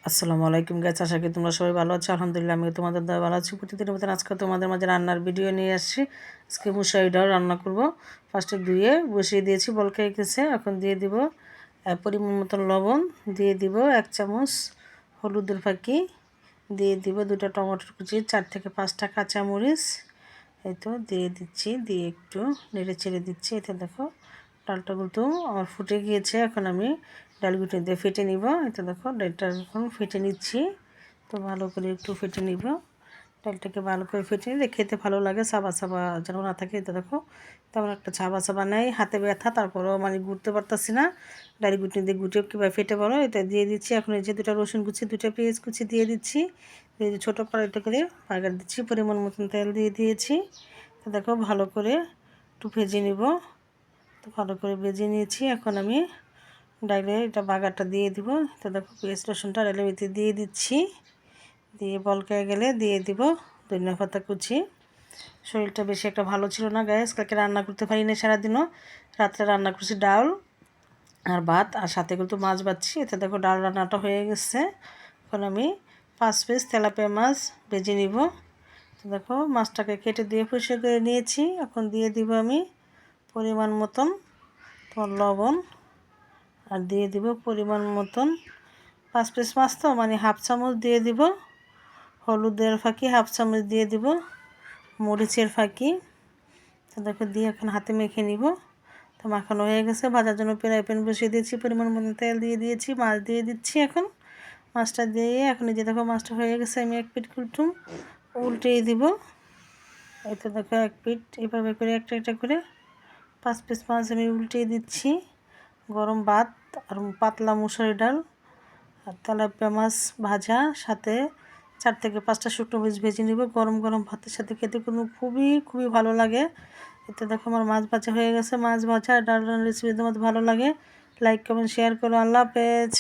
আসসালামু আলাইকুম গাইস, আশা করি তোমরা সবাই ভালো আছো। আলহামদুলিল্লাহ আমি তোমাদের দয়া ভালো আছি। প্রতিদিনের মতন আজকে তোমাদের মাঝে রান্নার ভিডিও নিয়ে আসছি। আজকে মুসাই ডাল রান্না করব। ফার্স্টে ধুয়ে বসিয়ে দিয়েছি, বলকে রেখেছে। এখন দিয়ে দিব পরিমাণ মতন লবণ, দিয়ে দিব 1 চামচ হলুদের ফাঁকি, দিয়ে দিব 2টা টমেটোর কুচি, 4 থেকে 5টা কাঁচামরিচ, এই তো দিয়ে দিচ্ছি। দিয়ে একটু নেড়ে চেড়ে দিচ্ছি। এতে দেখো ডালটা কিন্তু আমার ফুটে গিয়েছে। এখন আমি ডালগুলো দিয়ে ফেটে নিব। এতে দেখো ডালটা এখন ফেটে নিচ্ছি। তো ভালো করে একটু ফেটে নিব। ডালটাকে ভালো করে ফেটে নিলে খেতে ভালো লাগে, সাবা সাবা যেন না থাকে। এতে দেখো তেমন একটা সাবা সাবা নেই, হাতে ব্যথা, তারপরেও মানে ঘুরতে পারতাছি না। ডাল গুটি দিয়ে গুটিয়ে কীভাবে ফেটে বলো, এটা দিয়ে দিচ্ছি। এখন এই যে 2টা রসুন কুচি, 2টা পেঁয়াজ কুচি দিয়ে দিচ্ছি। দিয়ে ছোটো কড়াইটা করে বাগার দিচ্ছি। পরিমাণ মতন তেল দিয়ে দিয়েছি। তো দেখো ভালো করে একটু ভেজে নিব। তো ভালো করে ভেজে নিয়েছি। এখন আমি ডাইলে এটা বাগারটা দিয়ে দিব। তো দেখো পেঁয়াজ রসুনটা ডাইলের ভিতরে দিয়ে দিচ্ছি। দিয়ে বলকে গেলে দিয়ে দিব ধনিয়া পাতা কুচি। শরীরটা বেশি একটা ভালো ছিল না গ্যাস, কালকে রান্না করতে পারি না সারাদিনও। রাত্রে রান্না করছি ডাল আর ভাত, আর সাথে কিন্তু মাছ বাচ্ছি। এতে দেখো ডাল রান্নাটা হয়ে গেছে। এখন আমি 5 পিস তেলাপিয়া মাছ ভেজে নিব। তো দেখো মাছটাকে কেটে দিয়ে পরিষ্কার করে নিয়েছি। এখন দিয়ে দিব আমি পরিমাণ মতন তোমার লবণ, আর দিয়ে দিব পরিমাণ মতন 5 পিস মাছ তো মানে হাফ চামচ দিয়ে দিব হলুদের ফাঁকি, হাফ চামচ দিয়ে দিব মরিচের ফাঁকি। তো দেখো দিয়ে এখন হাতে মেখে নিব। তো মাখানো হয়ে গেছে। ভাজার জন্য ফ্রাই প্যান বসিয়ে দিয়েছি, পরিমাণ মতো তেল দিয়ে দিয়েছি, মাছ দিয়ে দিচ্ছি। এখন মাছটা দিয়ে এখন এই যে দেখো মাছটা হয়ে গেছে, আমি 1 পিঠ উল্টেই দিব। এই তো দেখো 1 পিঠ এভাবে করে একটা একটা করে 5 পিস মাছ আমি উল্টিয়ে দিচ্ছি। গরম ভাত আর পাতলা মুসুরি ডাল আর তেলাপিয়া মাছ ভাজা, সাথে 4 থেকে 5টা শুকনো মরিচ ভেজে নিব। গরম গরম ভাতের সাথে খেতে কিন্তু খুবই খুবই ভালো লাগে। এতে দেখো আমার মাছ ভাজা হয়ে গেছে। মাছ ভাজা ডাল রেসিপি তোমাদের ভালো লাগে, লাইক কমেন্ট শেয়ার করো। আল্লাহ হাফেজ।